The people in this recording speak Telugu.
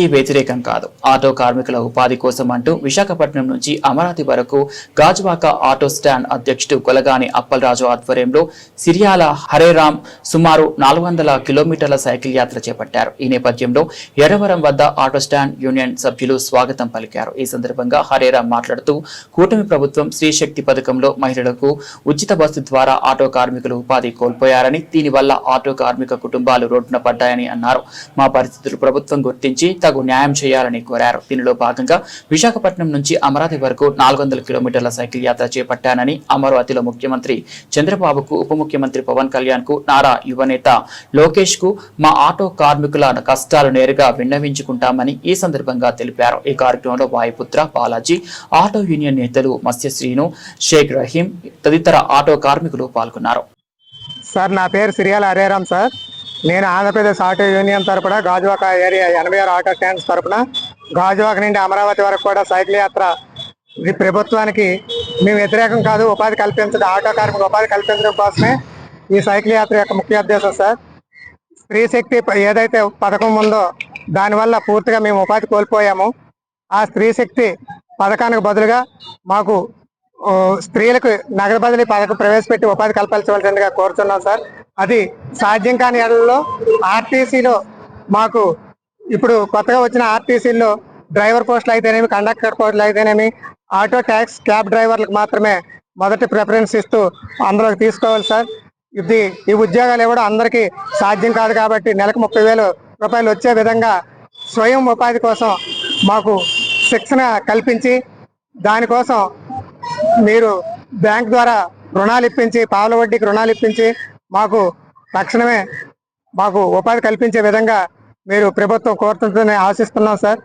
వ్యతిరేకం కాదు. ఆటో కార్మికుల ఉపాధి కోసం అంటూ విశాఖపట్నం నుంచి అమరావతి వరకు గాజువాక ఆటో స్టాండ్ అధ్యక్షుడు కొలగాని అప్పలరాజు ఆధ్వర్యంలో సిరియాల హరేరాం సుమారు 400 కిలోమీటర్ల సైకిల్ యాత్ర చేపట్టారు. ఈ నేపథ్యంలో ఎర్రవరం వద్ద ఆటో స్టాండ్ యూనియన్ సభ్యులు స్వాగతం పలికారు. ఈ సందర్భంగా హరేరాం మాట్లాడుతూ కూటమి ప్రభుత్వం స్త్రీశక్తి పథకంలో మహిళలకు ఉచిత బస్సు ద్వారా ఆటో కార్మికులు ఉపాధి కోల్పోయారని, దీనివల్ల ఆటో కార్మిక కుటుంబాలు రోడ్డున పడ్డాయని అన్నారు. మా పరిస్థితులు ప్రభుత్వం గుర్తించి తగు న్యాయం చేయాలని కోరారు. దీనిలో భాగంగా విశాఖపట్నం నుంచి అమరావతి వరకు 400 కిలోమీటర్ల సైకిల్ యాత్ర చేపట్టానని, అమరావతిలో ముఖ్యమంత్రి చంద్రబాబుకు, ఉప ముఖ్యమంత్రి పవన్ కళ్యాణ్ కు, నారా యువనేత లోకేష్ కు మా ఆటో కార్మికుల కష్టాలు నేరుగా విన్నవించుకుంటామని ఈ సందర్భంగా తెలిపారు. ఈ కార్యక్రమంలో వాయుపుత్ర బాలాజీ, ఆటో యూనియన్ నేతలు మత్స్యశ్రీను, షేక్ రహీం తదితర ఆటో కార్మికులు పాల్గొన్నారు. సార్, నా పేరు సిరియాల హరేరాం సార్. నేను ఆంధ్రప్రదేశ్ ఆటో యూనియన్ తరపున గాజువాక ఏరియా 86 ఆటో స్టాండ్స్ తరపున గాజువాక నుండి అమరావతి వరకు కూడా సైకిల్ యాత్ర. ఇది ప్రభుత్వానికి మేము వ్యతిరేకం కాదు, ఉపాధి కల్పించడం, ఆటో కార్మిక ఉపాధి కల్పించడం కోసమే ఈ సైకిల్ యాత్ర యొక్క ముఖ్య ఉద్దేశం సార్. స్త్రీ శక్తి ఏదైతే పథకం ఉందో దానివల్ల పూర్తిగా మేము ఉపాధి కోల్పోయాము. ఆ స్త్రీ శక్తి పథకానికి బదులుగా మాకు స్త్రీలకు నగదు బదిలీ పథకం ప్రవేశపెట్టి ఉపాధి కల్పించవలసిందిగా కోరుతున్నాం సార్. అది సాధ్యం కాని ఏళ్లలో ఆర్టీసీలో మాకు ఇప్పుడు కొత్తగా వచ్చిన ఆర్టీసీలో డ్రైవర్ పోస్టులు అయితేనేమి, కండక్టర్ పోస్టులు అయితేనేమి, ఆటో ట్యాక్స్ క్యాబ్ డ్రైవర్లకు మాత్రమే మొదటి ప్రిఫరెన్స్ ఇస్తూ అందులోకి తీసుకోవాలి సార్. ఈ ఉద్యోగాలు ఇవ్వడం అందరికీ సాధ్యం కాదు కాబట్టి నెలకు 30,000 రూపాయలు వచ్చే విధంగా స్వయం ఉపాధి కోసం మాకు శిక్షణ కల్పించి, దానికోసం మీరు బ్యాంక్ ద్వారా రుణాలు ఇప్పించి, పావుల వడ్డీకి రుణాలు ఇప్పించి మాకు తక్షణమే మాకు ఉపాధి కల్పించే విధంగా మీరు ప్రభుత్వం కోరుతుందని ఆశిస్తున్నాం సార్.